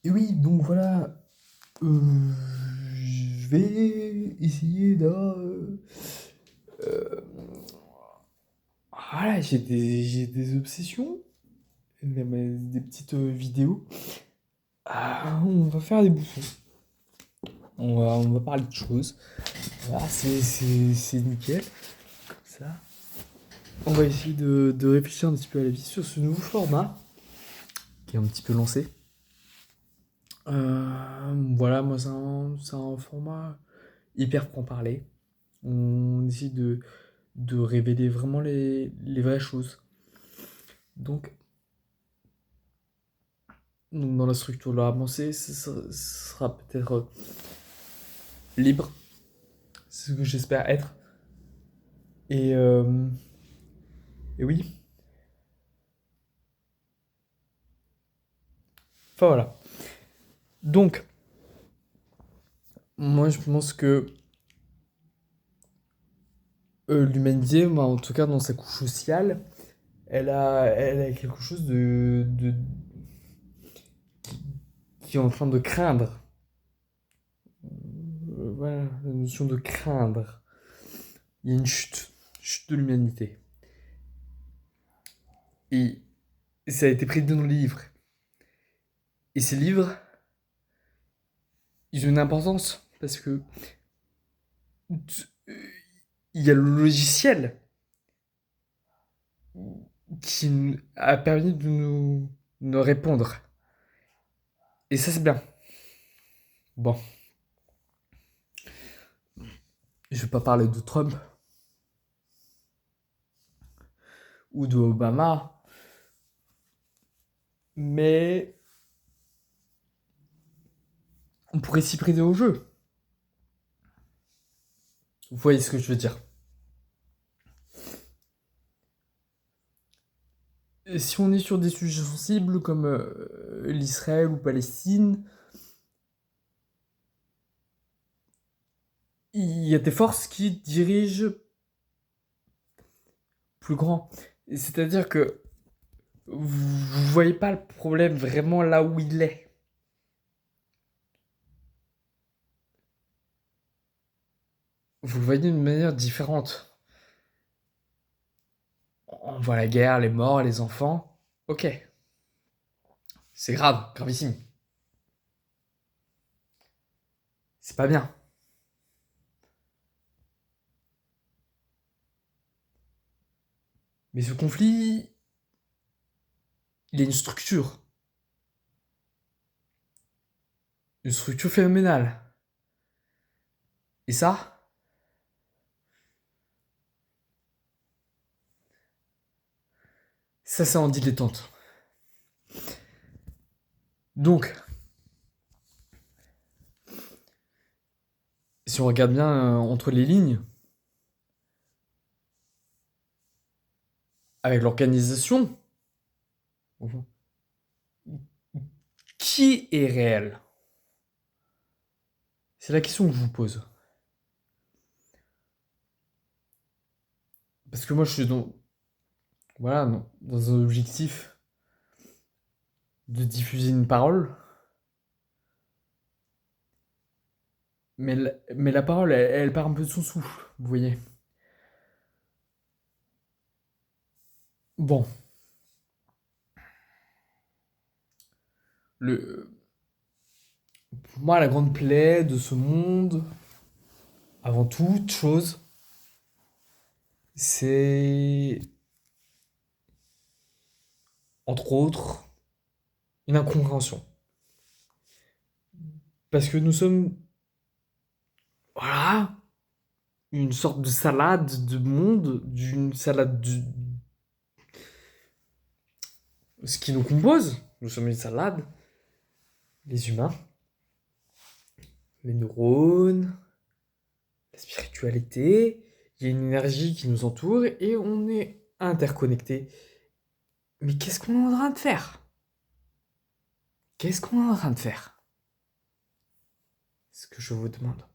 Et oui, donc voilà, je vais essayer euh, voilà, j'ai des obsessions, des petites vidéos. Ah, on va faire des bouffons. On va parler de choses. Voilà, c'est nickel. Comme ça. On va essayer de réfléchir un petit peu à la vie sur ce nouveau format qui est un petit peu lancé. Voilà, moi c'est un format hyper franc-parler. On essaie de révéler vraiment les vraies choses. Donc, dans la structure de la pensée, ce sera peut-être libre, c'est ce que j'espère être. Et, euh, et oui, enfin voilà. Donc, moi je pense que l'humanité, moi, en tout cas dans sa couche sociale, elle a quelque chose qui est en train de craindre. Voilà, la notion de craindre. Il y a une chute de l'humanité. Et ça a été pris dans le livre. Et ces livres, ils ont une importance parce que il y a le logiciel qui a permis de nous répondre. Et ça, c'est bien. Bon, je vais pas parler de Trump ou de Obama, mais on pourrait s'y prêter au jeu. Vous voyez ce que je veux dire. Et si on est sur des sujets sensibles comme l'Israël ou Palestine, il y a des forces qui dirigent plus grand. C'est-à-dire que vous voyez pas le problème vraiment là où il est. Vous le voyez d'une manière différente. On voit la guerre, les morts, les enfants. Ok, c'est grave, gravissime. C'est pas bien. Mais ce conflit, il a une structure phénoménale. Et ça c'est en dilettante. Donc, si on regarde bien entre les lignes, avec l'organisation, qui est réel? C'est la question que je vous pose. Parce que moi, je suis voilà, dans un objectif de diffuser une parole, mais la parole, elle part un peu de son souffle, vous voyez. Bon, le, pour moi, la grande plaie de ce monde, avant toute chose, c'est, entre autres, une incompréhension. Parce que nous sommes, voilà, une sorte de salade de monde, d'une salade de ce qui nous compose. Nous sommes une salade, les humains, les neurones, la spiritualité, il y a une énergie qui nous entoure et on est interconnectés. Mais qu'est-ce qu'on est en train de faire? Qu'est-ce qu'on est en train de faire? C'est ce que je vous demande.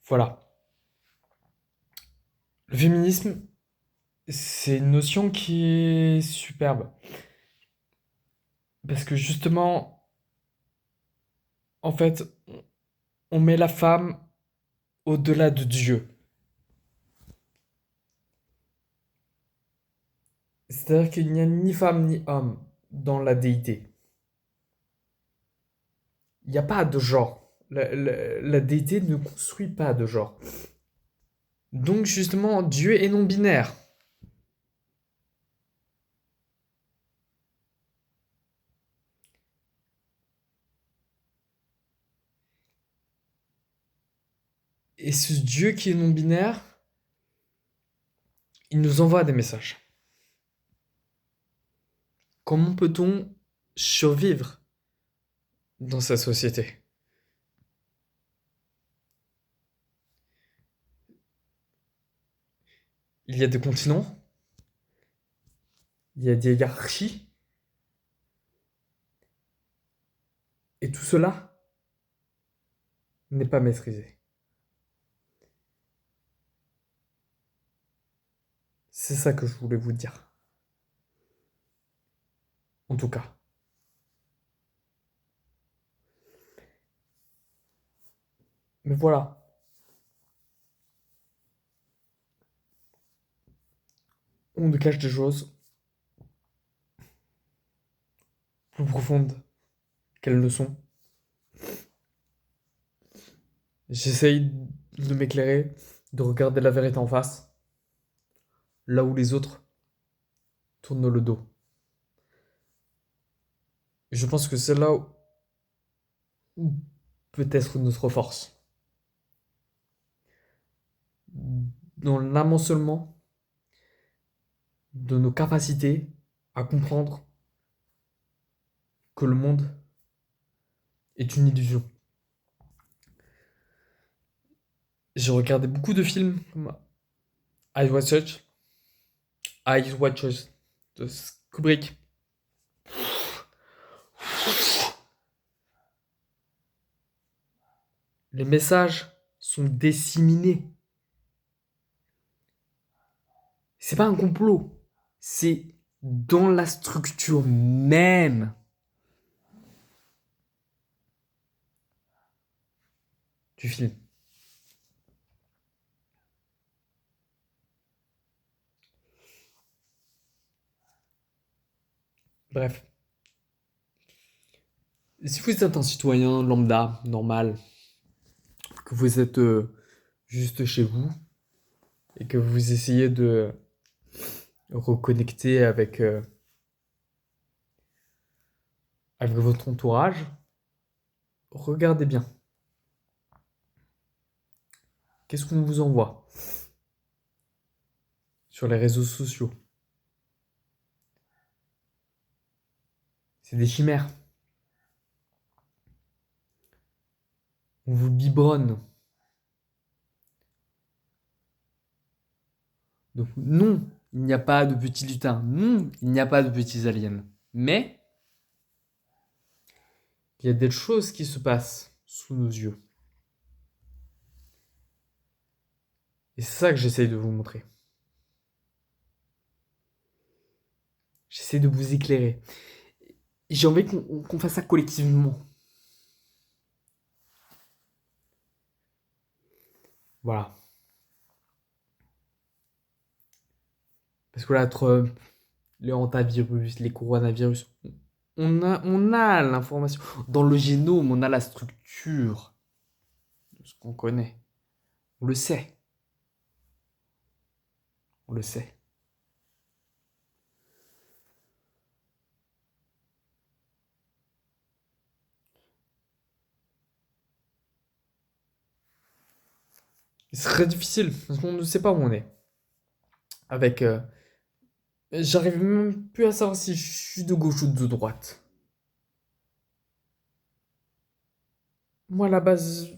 Voilà. Le féminisme, C'est une notion qui est superbe. Parce que justement, en fait, on met la femme au-delà de Dieu. C'est-à-dire qu'il n'y a ni femme ni homme dans la déité. Il n'y a pas de genre. La déité ne construit pas de genre. Donc justement, Dieu est non binaire. Et ce Dieu qui est non binaire, il nous envoie des messages. Comment peut-on survivre dans sa société? Il y a des continents, il y a des hiérarchies, et tout cela n'est pas maîtrisé. C'est ça que je voulais vous dire. En tout cas. Mais voilà. On nous cache des choses plus profondes qu'elles ne sont. J'essaye de m'éclairer, de regarder la vérité en face, là où les autres tournent le dos. Et je pense que c'est là où peut être notre force. Dans l'amoncellement de nos capacités à comprendre que le monde est une illusion. J'ai regardé beaucoup de films comme Eyes Wide Shut, Eyes Wide Shut de Kubrick. Les messages sont disséminés. C'est pas un complot, c'est dans la structure même du film. Bref. Si vous êtes un citoyen lambda, normal, que vous êtes juste chez vous et que vous essayez de reconnecter avec votre entourage, regardez bien. Qu'est-ce qu'on vous envoie sur les réseaux sociaux? C'est des chimères. On vous biberonne. Donc non, il n'y a pas de petits lutins. Non, il n'y a pas de petits aliens. Mais il y a des choses qui se passent sous nos yeux. Et c'est ça que j'essaye de vous montrer. J'essaie de vous éclairer. J'ai envie qu'on fasse ça collectivement. Voilà. Parce que là, Trump, les hantavirus, les coronavirus, on a l'information. Dans le génome, on a la structure de ce qu'on connaît. On le sait. On le sait. C'est très difficile parce qu'on ne sait pas où on est. Avec. J'arrive même plus à savoir si je suis de gauche ou de droite. Moi, à la base,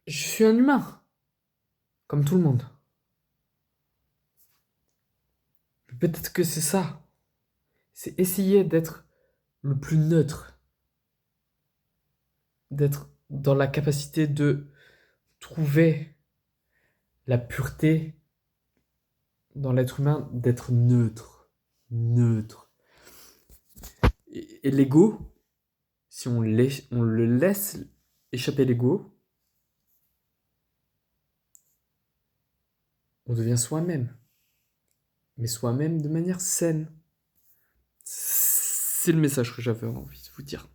je suis un humain. Comme tout le monde. Peut-être que c'est ça. C'est essayer d'être le plus neutre. D'être dans la capacité de trouver la pureté dans l'être humain d'être neutre. Neutre. Et l'ego, si on le laisse échapper l'ego, on devient soi-même. Mais soi-même de manière saine. C'est le message que j'avais envie de vous dire.